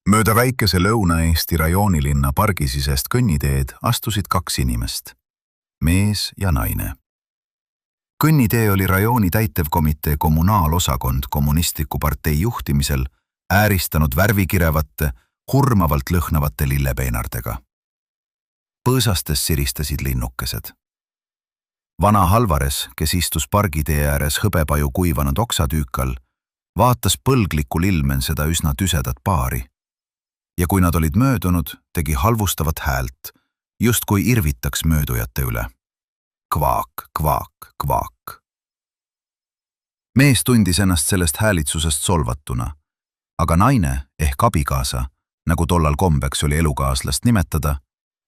Mööda väikese Lõuna-Eesti rajoonilinna pargisisest kõnniteed astusid kaks inimest, mees ja naine. Kõnnitee oli rajooni täitevkomitee kommunaalosakond kommunistliku partei juhtimisel ääristanud värvikirevate, hurmavalt lõhnavate lillepeenardega. Põõsastes siristasid linnukesed. Vana Halvares, kes istus pargitee ääres hõbepaju kuivanud oksatüükal, vaatas põlglikul ilmen seda üsna tüsedat paari. Ja kui nad olid möödunud, tegi halvustavat häält, justkui irvitaks möödujate üle. Kvaak, kvaak, kvaak. Mees tundis ennast sellest häälitsusest solvatuna, aga naine ehk abikaasa, nagu tollal kombeks oli elukaaslast nimetada,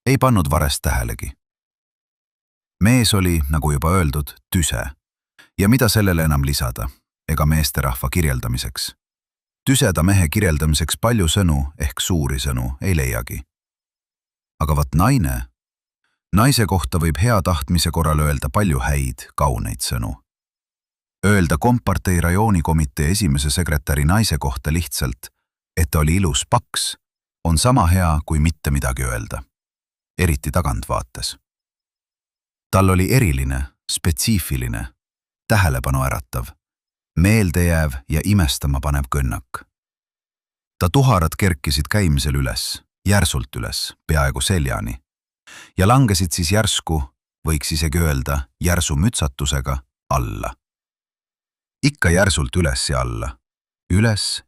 ei pannud varest tähelegi. Mees oli, nagu juba öeldud, tüse ja mida sellele enam lisada, ega meesterahva kirjeldamiseks. Tüseda mehe kirjeldamiseks palju sõnu ehk suuri sõnu ei leiagi. Aga vat naise kohta võib hea tahtmise korral öelda palju häid, kauneid sõnu. Öelda Kompartei rajoonikomitee esimese sekretäri naise kohta lihtsalt, et ta oli ilus paks, on sama hea kui mitte midagi öelda. Eriti tagantvaates. Tal oli eriline, spetsiifiline, tähelepanu äratav, meeldejääv ja imestama panev kõnnak. Ta tuharad kerkisid käimisel üles, järsult üles, peaaegu seljani, ja langesid siis järsku, võiks isegi öelda, järsu mütsatusega alla. Ikka järsult üles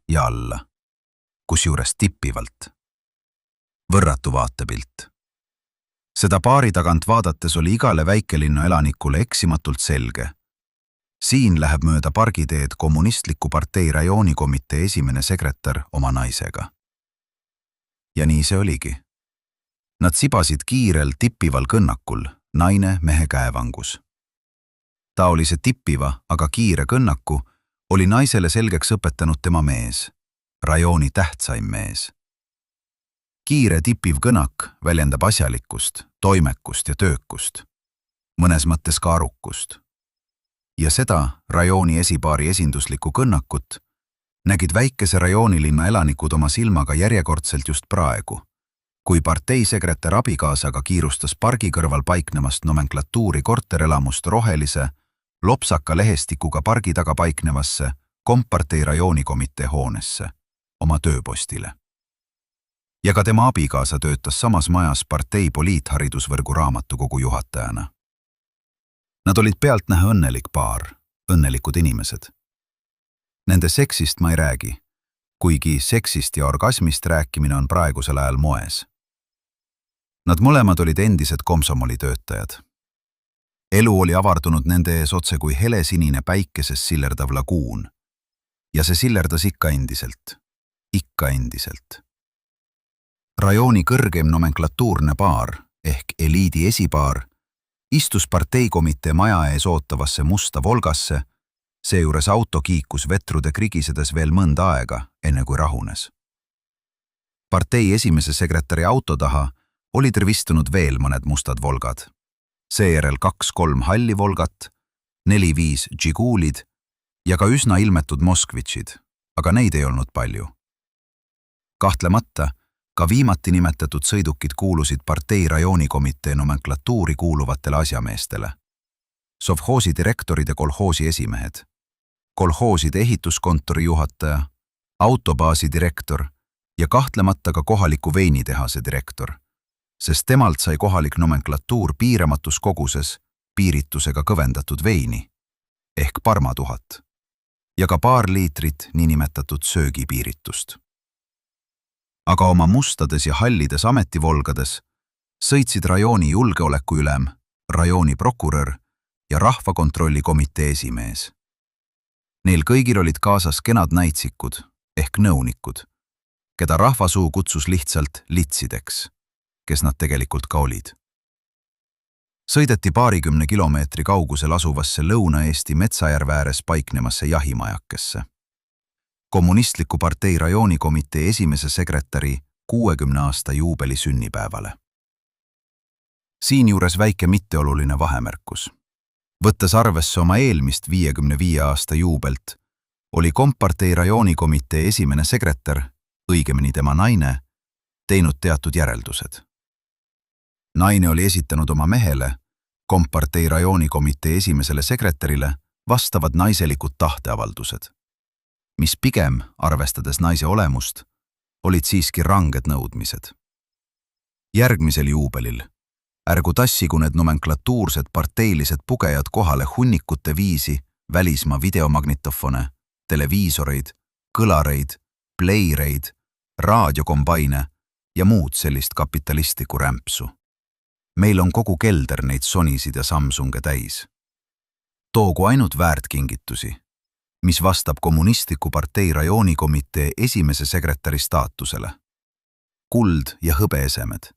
ja alla, kusjuures tippivalt. Võrratu vaatepilt. Seda paari tagant vaadates oli igale väikelinna elanikule eksimatult selge. Siin läheb mööda pargiteed kommunistliku partei rajoonikomitee esimene sekretär oma naisega. Ja nii see oligi. Nad sibasid kiirel tippival kõnnakul, naine mehe käevangus. Taolise tippiva, aga kiire kõnnaku oli naisele selgeks õpetanud tema mees, rajooni tähtsaim mees. Kiire tippiv kõnak väljendab asjalikkust, toimekust ja töökust, mõnes mõttes ka arukust. Ja seda rajooni esipaari esinduslikku kõnnakut nägid väikese rajoonilinna elanikud oma silmaga järjekordselt just praegu, kui parteisekretär abikaasaga kiirustas pargi kõrval paiknemast nomenklatuuri korterelamust rohelise, lopsaka lehestikuga pargi taga paiknevasse Kompartei rajoonikomitee hoonesse, oma tööpostile. Ja ka tema abikaasa töötas samas majas partei poliitharidusvõrgu raamatukogu juhatajana. Nad olid pealtnäha õnnelik paar, õnnelikud inimesed. Nende seksist ma ei räägi, kuigi seksist ja orgasmist rääkimine on praegusel ajal moes. Nad mõlemad olid endised komsomolitöötajad. Elu oli avardunud nende ees otse kui helesinine päikeses sillerdav laguun. Ja see sillerdas ikka endiselt. Rajooni kõrgeim nomenklatuurne paar ehk eliidi esipaar istus parteikomitee maja ees ootavasse musta Volgasse, seejuures auto kiikus vetrude krigisedes veel mõnda aega, enne kui rahunes. Partei esimese sekretäri auto taha olid rivistunud veel mõned mustad Volgad, seejärel 2-3 halli Volgat, 4-5 Džiguulid ja ka üsna ilmetud Moskvitšid, aga neid ei olnud palju. Kahtlemata, ka viimati nimetatud sõidukid kuulusid partei rajoonikomitee nomenklatuuri kuuluvatele asjameestele. Sovhoosi direktorid ja kolhoosi esimehed, kolhooside ehituskontori juhataja, autobaasi direktor ja kahtlemata ka kohaliku veinitehase direktor, sest temalt sai kohalik nomenklatuur piiramatus koguses piiritusega kõvendatud veini ehk Parma 1000 ja ka paar liitrit niinimetatud söögipiiritust. Aga oma mustades ja hallides ametivolgades sõitsid rajooni julgeolekuülem, rajooni prokurör ja rahvakontrolli komitee esimees. Neil kõigil olid kaasas kenad näitsikud ehk nõunikud, keda rahvasuu kutsus lihtsalt litsideks, kes nad tegelikult ka olid. Sõideti paarikümne kilomeetri kaugusel asuvasse Lõuna-Eesti Metsajärve ääres paiknemasse jahimajakesse. Kommunistliku partei rajoonikomitee esimese sekretäri 60 aasta juubeli sünnipäevale. Siinjuures väike mitteoluline vahemärkus. Võttes arvesse oma eelmist 55 aasta juubelt, oli Kompartei rajoonikomitee esimene sekretär õigemini tema naine, teinud teatud järeldused. Naine oli esitanud oma mehele, kompartei rajoonikomitee esimesele sekretärile, vastavad naiselikud tahteavaldused, mis pigem, arvestades naise olemust, olid siiski ranged nõudmised. Järgmisel juubelil ärgu tassigu need nomenklatuursed parteilised pugejad kohale hunnikute viisi välismaa videomagnitofone, televiisoreid, kõlareid, pleireid, raadiokombaine ja muud sellist kapitalistlikku rämpsu. Meil on kogu kelder neid Sonysid ja Samsunge täis. Toogu ainult väärtkingitusi, mis vastab kommunistliku partei rajoonikomitee esimese sekretäri staatusele. Kuld ja hõbeesemed.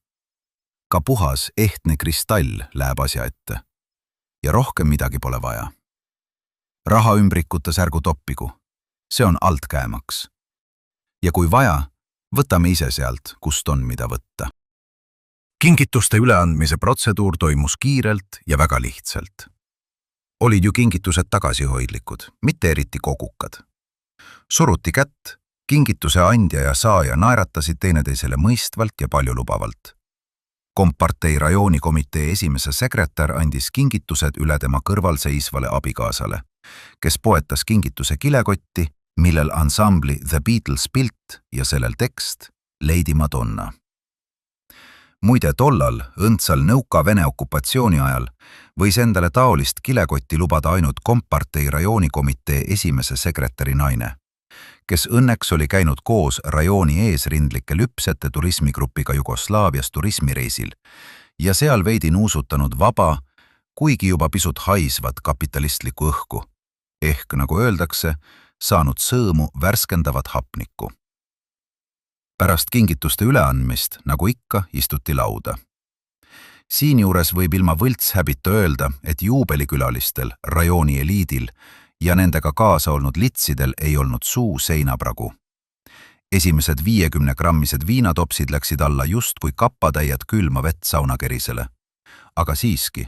Ka puhas ehtne kristall läheb asja ette. Ja rohkem midagi pole vaja. Rahaümbrikutes ärgu toppigu. See on altkäemaks. Ja kui vaja, võtame ise sealt, kust on mida võtta. Kingituste üleandmise protseduur toimus kiirelt ja väga lihtsalt. Olid ju kingitused tagasihoidlikud, mitte eriti kogukad. Suruti kätt, kingituse andja ja saaja naeratasid teineteisele mõistvalt ja paljulubavalt. Kompartei rajoonikomitee esimese sekretär andis kingitused üle tema kõrval seisvale abikaasale, kes poetas kingituse kilekotti, millel ansambli The Beatles pilt ja sellel tekst Lady Madonna. Muide tollal, õndsal nõuka Vene okupatsiooni ajal, võis endale taolist kilekotti lubada ainult kompartei rajoonikomitee esimese sekretäri naine, kes õnneks oli käinud koos rajooni eesrindlike lüpsete turismigrupiga Jugoslaavias turismireisil ja seal veidi nuusutanud vaba, kuigi juba pisut haisvat kapitalistlikku õhku, ehk nagu öeldakse, saanud sõõmu värskendavat hapnikku. Pärast kingituste üleandmist, nagu ikka, istuti lauda. Siinjuures võib ilma võltshäbita öelda, et juubelikülalistel, rajooni eliidil ja nendega kaasa olnud litsidel ei olnud suu seinapragu. Esimesed 50-grammised viinatopsid läksid alla just kui kappatäied külma vett saunakerisele. Aga siiski,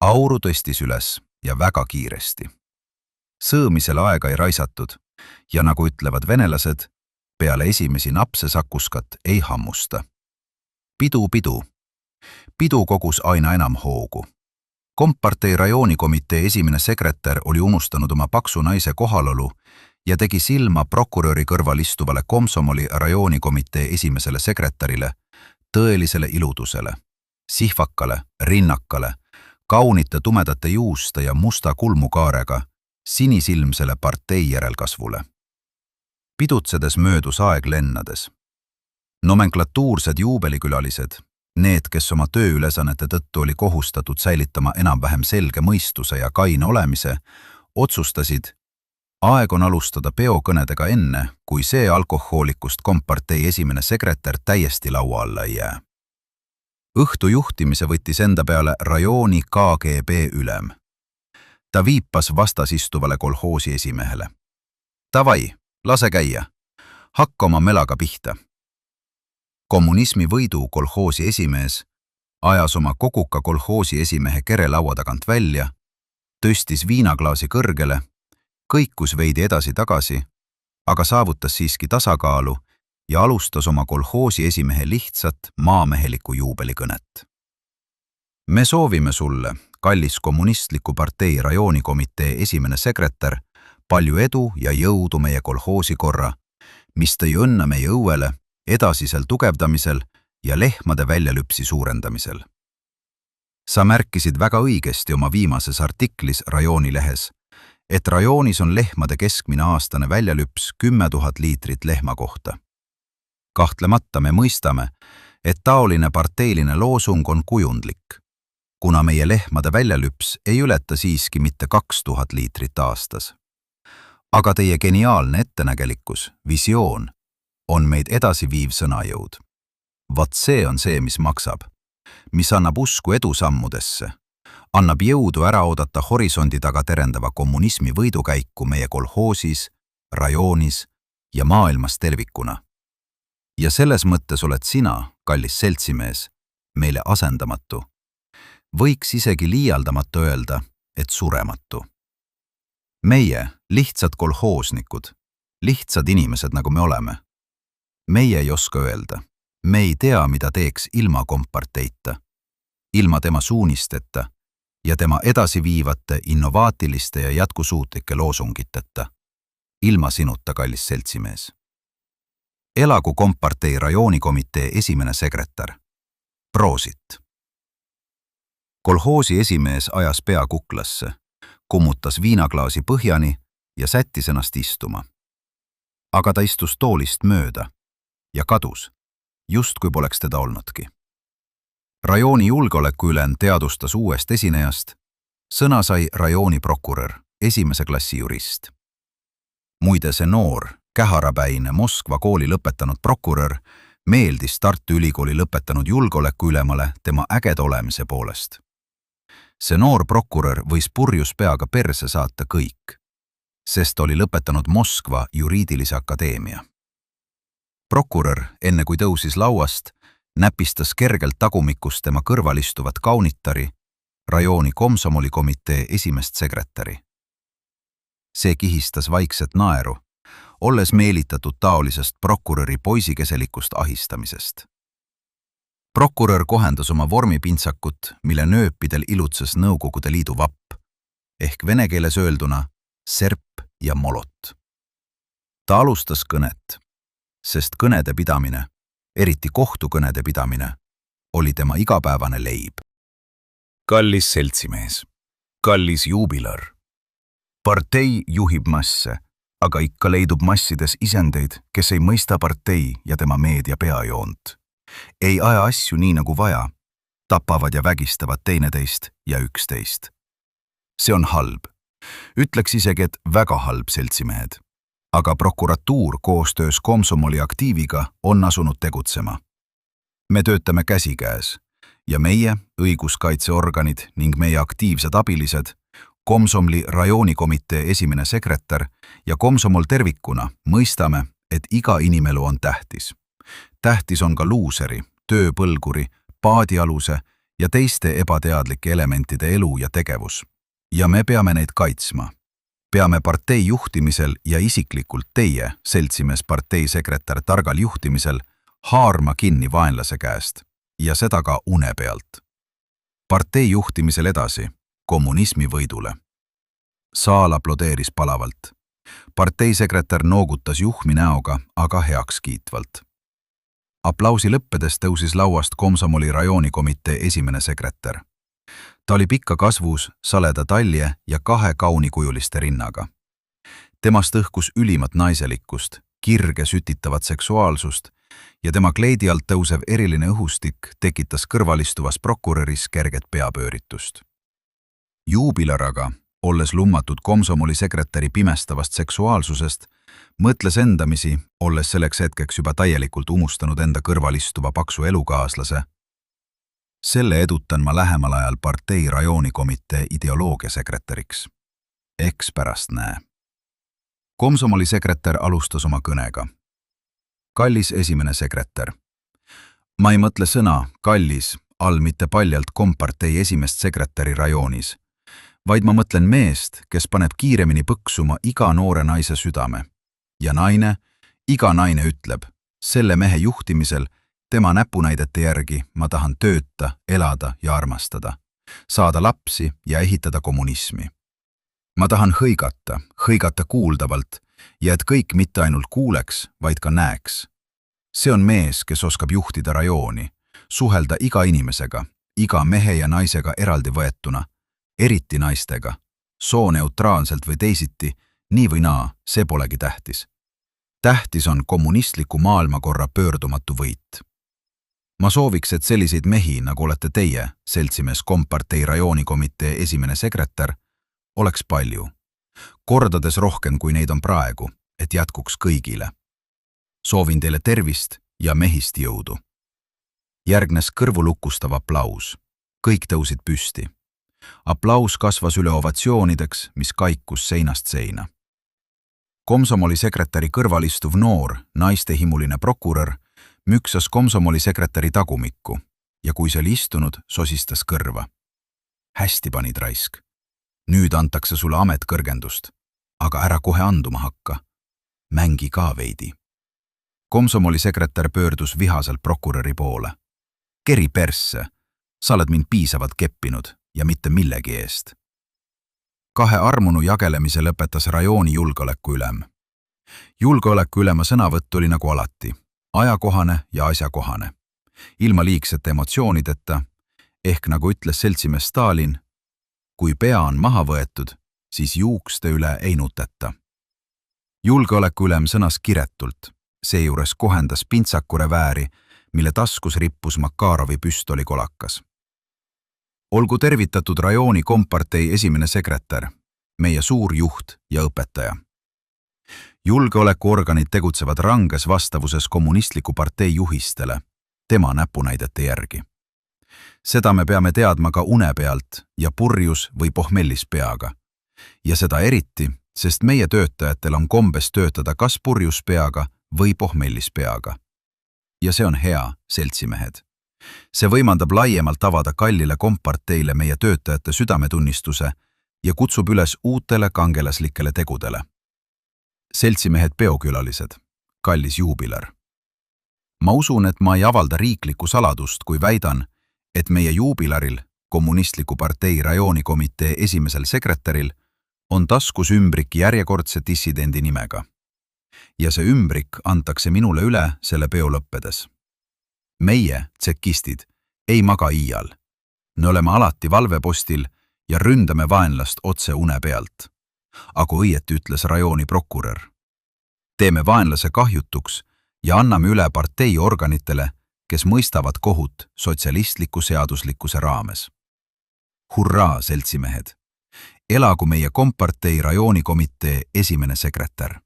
auru tõstis üles ja väga kiiresti. Sõõmisele aega ei raisatud ja nagu ütlevad venelased, peale esimesi napsesakuskat ei hammusta. Pidu. Pidu kogus aina enam hoogu. Kompartei rajoonikomitee esimene sekretär oli unustanud oma paksu naise kohalolu ja tegi silma prokuröri kõrval istuvale Komsomoli rajoonikomitee esimesele sekretärile, tõelisele iludusele, sihvakale, rinnakale, kaunite tumedate juuste ja musta kulmukaarega, sinisilmsele partei järelkasvule. Pidutsedes möödus aeg lennades. Nomenklatuursed juubelikülalised, need, kes oma tööülesannete tõttu oli kohustatud säilitama enam-vähem selge mõistuse ja kaine olemise, otsustasid, aeg on alustada peokõnedega enne, kui see alkohoolikust kompartei esimene sekretär täiesti laua alla ei jää. Õhtu juhtimise võttis enda peale rajooni KGB ülem. Ta viipas vastasistuvale kolhoosi esimehele. Tavai, lase käia. Hakka oma melaga pihta. Kommunismi võidu kolhoosi esimees ajas oma koguka kolhoosi esimehe kere laua tagant välja, tõstis viinaklaasi kõrgele, kõikus veidi edasi-tagasi, aga saavutas siiski tasakaalu ja alustas oma kolhoosi esimehe lihtsat maamehelikku juubelikõnet. Me soovime sulle, kallis kommunistliku partei rajoonikomitee esimene sekretär, palju edu ja jõudu meie kolhoosi korra, mis tõi õnne meie õuele, edasisel tugevdamisel ja lehmade väljalüpsi suurendamisel. Sa märkisid väga õigesti oma viimases artiklis rajoonilehes, et rajoonis on lehmade keskmine aastane väljalüps 10 000 liitrit lehma kohta. Kahtlemata me mõistame, et taoline parteiline loosung on kujundlik, kuna meie lehmade väljalüps ei ületa siiski mitte 2000 liitrit aastas. Aga teie geniaalne ettenägelikkus, visioon, on meid edasi viiv sõnajõud. Vat see on see, mis maksab, mis annab usku edusammudesse, annab jõudu ära oodata horisondi taga terendava kommunismi võidukäiku meie kolhoosis, rajoonis ja maailmas tervikuna. Ja selles mõttes oled sina, kallis seltsimees, meile asendamatu. Võiks isegi liialdamata öelda, et surematu. Meie, lihtsad kolhoosnikud, lihtsad inimesed nagu me oleme, Meie ei oska öelda. Me ei tea, mida teeks ilma komparteita, ilma tema suunisteta ja tema edasiviivate innovaatiliste ja jätkusuutlike loosungiteta. Ilma sinuta, kallis seltsimees. Elagu kompartei rajoonikomitee esimene sekretär. Proosit! Kolhoosi esimees ajas pea kuklasse, kummutas viinaklaasi põhjani ja sättis ennast istuma. Aga ta istus toolist mööda ja kadus, justkui poleks teda olnudki. Rajooni julgeolekuülem teadustas uuest esinejast, sõna sai rajooni prokurör, esimese klassi jurist. Muide, see noor, käharapäine Moskva kooli lõpetanud prokurör meeldis Tartu Ülikooli lõpetanud julgeolekuülemale tema ägeda olemise poolest. See noor prokurör võis purjus peaga perse saata kõik, sest oli lõpetanud Moskva juriidilise akadeemia. Prokurör, enne kui tõusis lauast, näpistas kergelt tagumikust tema kõrval istuvat kaunitari, rajooni komsomolikomitee esimest sekretäri. See kihistas vaikset naeru, olles meelitatud taolisest prokuröri poisikeselikust ahistamisest. Prokurör kohendas oma vormipintsakut, mille nööpidel ilutses Nõukogude Liidu vapp, ehk vene keeles öelduna serp ja molot. Ta alustas kõnet, sest kõnede pidamine, eriti kohtukõnede pidamine, oli tema igapäevane leib. Kallis seltsimees, kallis juubilar. Partei juhib masse, aga ikka leidub massides isendeid, kes ei mõista partei ja tema meedia peajoont. Ei aja asju nii nagu vaja, tapavad ja vägistavad teineteist ja üksteist. See on halb. Ütleks isegi, et väga halb, seltsimehed. Aga prokuratuur koostöös Komsomoli aktiiviga on asunud tegutsema. Me töötame käsikäes ja meie, õiguskaitseorganid ning meie aktiivsed abilised, Komsomoli rajoonikomitee esimene sekretär ja Komsomol tervikuna mõistame, et iga inimelu on tähtis. Tähtis on ka luuseri, tööpõlguri, paadialuse ja teiste ebateadlike elementide elu ja tegevus. Ja me peame neid kaitsma. Peame partei juhtimisel ja isiklikult teie, seltsimees partei sekretär targal juhtimisel, haarma kinni vaenlase käest ja seda ka une pealt. Partei juhtimisel edasi, kommunismi võidule. Saal aplodeeris palavalt. Partei sekretär noogutas juhmi näoga, aga heaks kiitvalt. Aplausi lõppedes tõusis lauast Komsomoli rajoonikomitee esimene sekretär. Ta oli pikka kasvus, saleda talje ja 2 kaunikujuliste rinnaga. Temast õhkus ülimat naiselikkust, kirge sütitavat seksuaalsust ja tema kleidi alt tõusev eriline õhustik tekitas kõrvalistuvas prokuröris kerget peapööritust. Juubilar aga, olles lummatud Komsomoli sekretäri pimestavast seksuaalsusest, mõtles endamisi, olles selleks hetkeks juba täielikult unustanud enda kõrvalistuva paksu elukaaslase. Selle edutan ma lähemal ajal partei rajoonikomitee ideoloogia sekretäriks. Eks pärast näe. Komsomoli sekretär alustas oma kõnega. Kallis esimene sekretär. Ma ei mõtle sõna kallis all mitte paljalt kompartei esimest sekretäri rajoonis, vaid ma mõtlen meest, kes paneb kiiremini põksuma iga noore naise südame. Ja naine, iga naine ütleb, selle mehe juhtimisel, tema näpunäidete järgi ma tahan tööta, elada ja armastada, saada lapsi ja ehitada kommunismi. Ma tahan hõigata kuuldavalt ja et kõik mitte ainult kuuleks, vaid ka näeks. See on mees, kes oskab juhtida rajooni, suhelda iga inimesega, iga mehe ja naisega eraldi võetuna, eriti naistega, sooneutraalselt või teisiti, nii või naa, see polegi tähtis. Tähtis on kommunistliku maailmakorra pöördumatu võit. Ma sooviks, et selliseid mehi, nagu olete teie, seltsimees kompartei rajoonikomitee esimene sekretär, oleks palju. Kordades rohkem, kui neid on praegu, et jätkuks kõigile. Soovin teile tervist ja mehist jõudu. Järgnes kõrvulukustav aplaus. Kõik tõusid püsti. Aplaus kasvas üle ovatsioonideks, mis kaikus seinast seina. Komsomoli sekretäri kõrval istuv noor, naistehimuline prokurör müksas Komsomoli sekretäri tagumikku ja kui see oli istunud, sosistas kõrva. Hästi panid, raisk. Nüüd antakse sulle ametkõrgendust, aga ära kohe anduma hakka. Mängi ka veidi. Komsomoli sekretär pöördus vihaselt prokuröri poole. Keri persse, sa oled mind piisavalt keppinud ja mitte millegi eest. Kahe armunu jagelemise lõpetas rajooni julgeolekuülem. Julgeolekuülema sõnavõtt oli nagu alati, ajakohane ja asjakohane. Ilma liigsete emotsioonideta, ehk nagu ütles seltsimees Stalin, kui pea on maha võetud, siis juukste üle ei nuteta. Julgeolekuülem sõnas kiretult, seejuures kohendas pintsaku revääri, mille taskus rippus Makarovi püstolikolakas. Olgu tervitatud rajooni kompartei esimene sekretär, meie suur juht ja õpetaja. Julgeolekuorganid tegutsevad ranges vastavuses kommunistliku partei juhistele, tema näpunäidete järgi. Seda me peame teadma ka une pealt ja purjus või pohmellis peaga. Ja seda eriti, sest meie töötajatel on kombes töötada kas purjus peaga või pohmellis peaga. Ja see on hea, seltsimehed. See võimaldab laiemalt avada kallile komparteile meie töötajate südametunnistuse ja kutsub üles uutele kangelaslikele tegudele. Seltsimehed peokülalised, kallis juubilar. Ma usun, et ma ei avalda riiklikku saladust, kui väidan, et meie juubilaril, kommunistliku partei rajoonikomitee esimesel sekretäril, on taskus ümbrik järjekordse dissidendi nimega. Ja see ümbrik antakse minule üle selle peo lõppedes. Meie, tsekistid, ei maga iial. Me oleme alati valvepostil ja ründame vaenlast otse une pealt. Aga õieti ütles rajooni prokurör. Teeme vaenlase kahjutuks ja anname üle parteiorganitele, kes mõistavad kohut sotsialistliku seaduslikkuse raames. Hurraa, seltsimehed! Elagu meie kompartei rajoonikomitee esimene sekretär.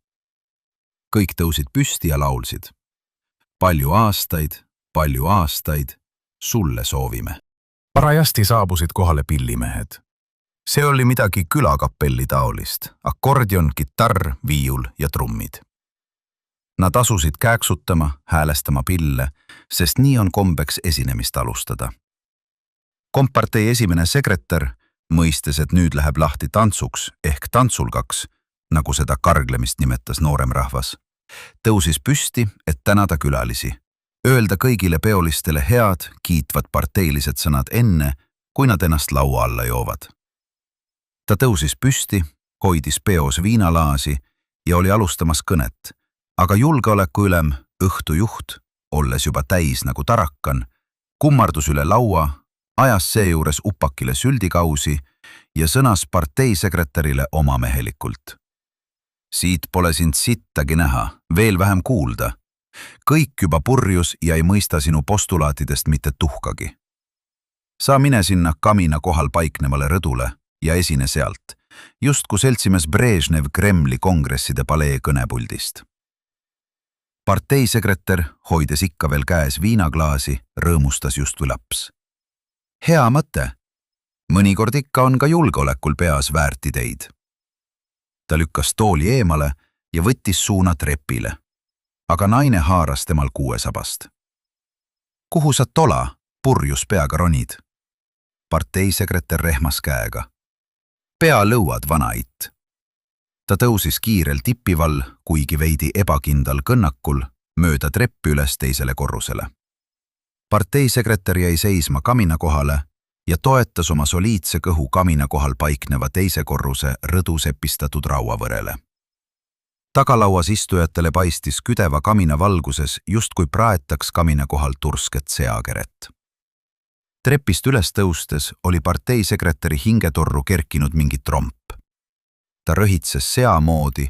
Kõik tõusid püsti ja laulsid. Palju aastaid, sulle soovime. Parajasti saabusid kohale pillimehed. See oli midagi külakapelli taolist, akordion, kitarr, viiul ja trummid. Nad asusid kääksutama, häälestama pille, sest nii on kombeks esinemist alustada. Kompartei esimene sekretär mõistes, et nüüd läheb lahti tantsuks ehk tantsulgaks, nagu seda karglemist nimetas noorem rahvas, tõusis püsti, et tänada külalisi, öelda kõigile peolistele head, kiitvad parteilised sõnad enne, kui nad ennast laua alla joovad. Ta tõusis püsti, hoidis peos viinalaasi ja oli alustamas kõnet, aga julgeolekuülem, õhtujuht, olles juba täis nagu tarakan, kummardus üle laua, ajas seejuures upakile süldikausi ja sõnas parteisekretärile omamehelikult. Siit pole sind sittagi näha, veel vähem kuulda. Kõik juba purjus ja ei mõista sinu postulaatidest mitte tuhkagi. Sa mine sinna kamina kohal paiknevale rõdule ja esine sealt, just kui seltsimees Brežnev Kremli kongresside palee kõnepuldist. Parteisekretär, hoides ikka veel käes viinaklaasi, rõõmustas justkui laps. Hea mõte. Mõnikord ikka on ka julgeolekul peas väärt ideid. Ta lükkas tooli eemale ja võttis suuna trepile, aga naine haaras temal kuuesabast. Kuhu sa tola, purjus peaga ronid? Parteisekretär rehmas käega. Pea lõuad, vana it. Ta tõusis kiirel tippival, kuigi veidi ebakindal kõnnakul, mööda treppi üles teisele korrusele. Parteisekretär jäi seisma kamina kohale ja toetas oma soliidse kõhu kamina kohal paikneva teise korruse rõdu sepistatud rauavõrele. Tagalauas istujatele paistis küdeva kamina valguses, justkui praetaks kamina kohal tursket seakeret. Trepist üles tõustes oli parteisekretäri hingetorru kerkinud mingi tromp. Ta rõhitses sea moodi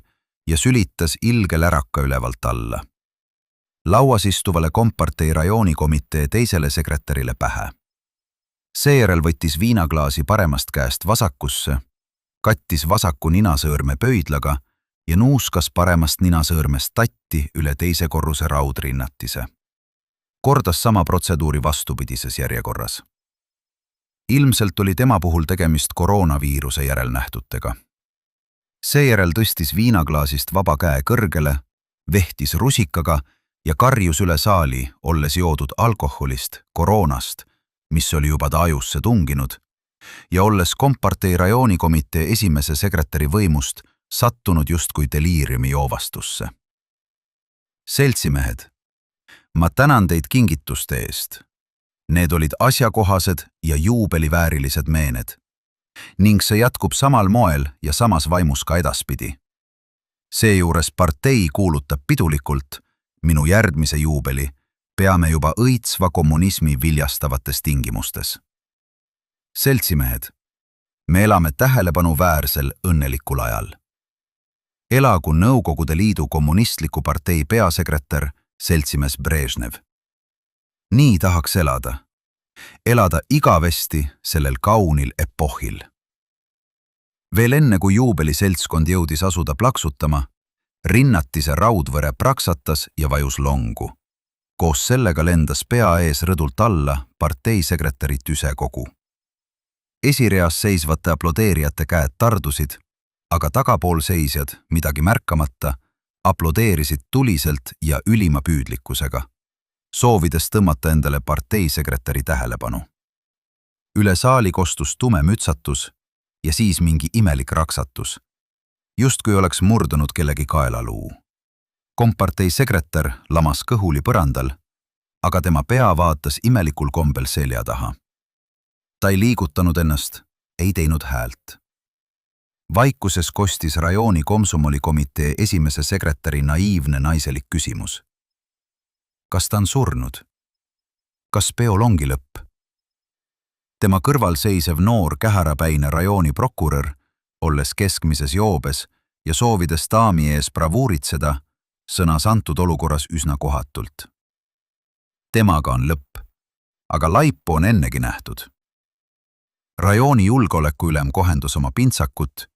ja sülitas ilge läraka ülevalt alla. Lauas istuvale kompartei rajoonikomitee teisele sekretärile pähe. Seejärel võttis viinaklaasi paremast käest vasakusse, kattis vasaku ninasõõrme pöidlaga ja nuuskas paremast ninasõõrmest tatti üle teise korruse raudrinnatise. Kordas sama protseduuri vastupidises järjekorras. Ilmselt oli tema puhul tegemist koroonaviiruse järelnähtutega. Seejärel tõstis viinaklaasist vaba käe kõrgele, vehtis rusikaga ja karjus üle saali, olles joodud alkoholist, koroonast, mis oli juba ta ajusse tunginud, ja olles kompartei rajoonikomitee esimese sekretäri võimust sattunud justkui deliiriumi joovastusse. seltsimehed, ma tänan teid kingituste eest. Need olid asjakohased ja juubeliväärilised meened. Ning see jätkub samal moel ja samas vaimus ka edaspidi. Seejuures partei kuulutab pidulikult, minu järgmise juubeli peame juba õitsva kommunismi viljastavates tingimustes. Seltsimehed, me elame tähelepanuväärsel õnnelikul ajal. Elagu Nõukogude Liidu kommunistliku partei peasekretär seltsimees Brežnev. Nii tahaks elada. Elada igavesti sellel kaunil epohhil. Veel enne, kui juubeliseltskond jõudis asuda plaksutama, rinnati see raudvõre praksatas ja vajus longu. Koos sellega lendas pea ees rõdult alla parteisekretäri tüsekogu. Esireas seisvate aplodeerijate käed tardusid, aga tagapool seisjad, midagi märkamata, aplodeerisid tuliselt ja ülima püüdlikkusega, soovides tõmmata endale parteisekretäri tähelepanu. Üle saali kostus tume mütsatus ja siis mingi imelik raksatus, justkui oleks murdunud kellegi kaelaluu. Kompartei sekretär lamas kõhuli põrandal, aga tema pea vaatas imelikul kombel selja taha. Ta ei liigutanud ennast, ei teinud häält. Vaikuses kostis rajooni komsomolikomitee esimese sekretäri naiivne naiselik küsimus. Kas ta on surnud? Kas peol ongi lõpp? Tema kõrval seisev noor kähärapäine rajooni prokurör, olles keskmises joobes ja soovides daami ees bravuuritseda, sõnas antud olukorras üsna kohatult. Temaga on lõpp, aga laipu on ennegi nähtud. Rajooni julgeolekuülem kohendas oma pintsakut,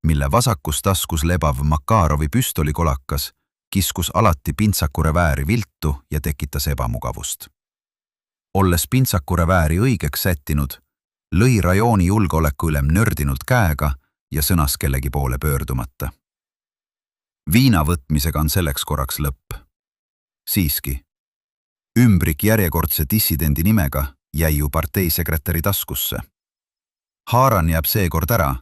mille vasakus taskus lebav Makarovi püstolikolakas kiskus alati pintsakurevääri viltu ja tekitas ebamugavust. Olles pintsakurevääri õigeks sättinud, lõi rajooni julgeolekuülem nördinult käega ja sõnas kellegi poole pöördumata. Viina võtmisega on selleks korraks lõpp. Siiski, ümbrik järjekordse dissidendi nimega jäi ju parteisekretäri taskusse. Haaran jääb seekord ära,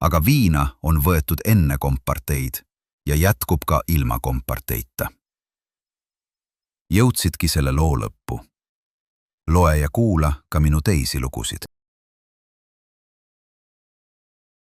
aga viina on võetud enne komparteid ja jätkub ka ilma komparteita. Jõudsidki selle loo lõppu. Loe ja kuula ka minu teisi lugusid.